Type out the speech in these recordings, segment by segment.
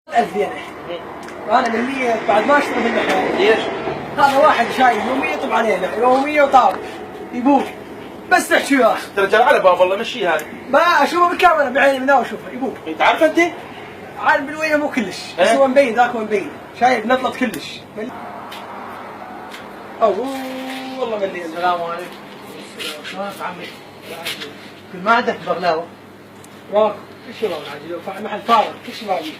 1000 دينار. وانا من 100 بعد ما اشتري في المحل. ليش؟ هذا واحد شايف يوميا يطب علينا يوميا وطاب يبوك بس تحكي يا اخي. ترى على باب والله مشي هذا. ما اشوفه بالكاميرا بعيني من هنا واشوفه يبوك. انت عارف انت؟ عارف بالوجه مو كلش بس هو مبين ذاك هو مبين شايف نطلت كلش. اوه والله مليان. السلام عليكم. شلونك عمي؟ كل ما عندك بغلاوه؟ واكو كل شيء باقي عجيب محل فارغ كل شيء باقي.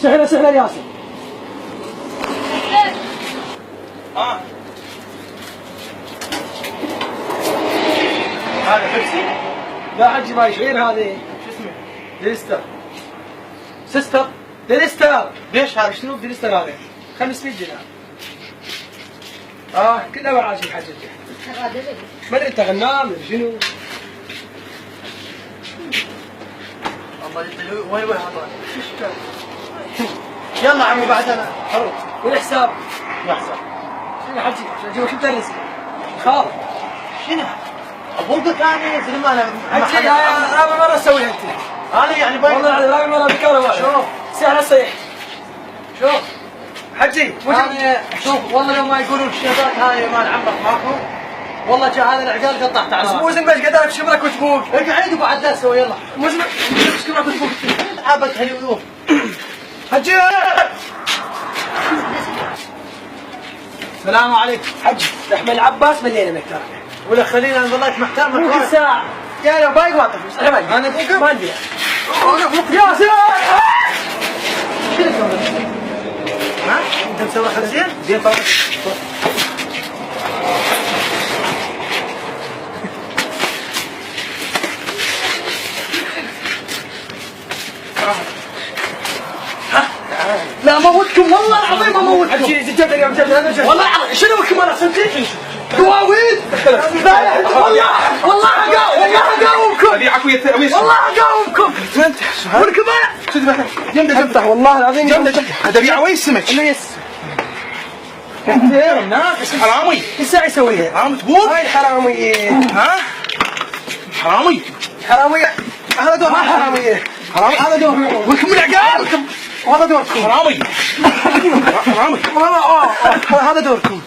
سهلة سهلة ياسر. هذا بيبسي؟ لا حجي ما يشعير هذه شو اسمه؟ ديلستر. سيستر؟ ديلستر. ليش هذا؟ شنو ديلستر هذا؟ 500 دينار. كلها وعاشي حجي. ما ادري انت غنام شنو؟ والله وين هذا؟ يلا عمي بعد انا حرام. والحساب؟ ما حسب. شنو حجي؟ شو الرزق؟ خاف. شنو؟ ابوك انا زلمه حجي اول مرة اسويها انت. انا يعني والله اول مرة بكره واحد. شوف سهلة صيح. شوف حجي انا شوف والله لو ما يقولون الشباب هاي مال عمك ماكو والله جاء هذا العقال قطعت على مو زين بس قدرت شبرك وتبوك. اقعد وبعد لا تسوي يلا مو زين شبرك وتبوك. عابك هاليوم حجي السلام عليكم. حجي لحم العباس مليانة مكترة. ولا خلينا انا ظليت محتار ممكن ساعة. يا لو باقي واطف بس انا ما عندي. ما عندي. يا سيدي شنو تسوي؟ ها؟ انت مسوي خزين؟ زين طبعا. لا موتكم والله العظيم ما موتكم. حجي جدر يا مجدد والله العظيم شنو بكم انا سنتي دواوين. والله اقاومكم. ابيعك ويا والله اقاومكم. انت ولكم انا جمده والله العظيم جمده هذا بيع وين السمك؟ انه يس حرامي. ايش ساعه يسويها؟ حرام تبوك؟ هاي الحراميه. ها؟ حرامي. حراميه هذا دور حراميه. هذا دور ولكم العقال. وهذا دوركم. حرامي. حرامي. والله هذا دوركم.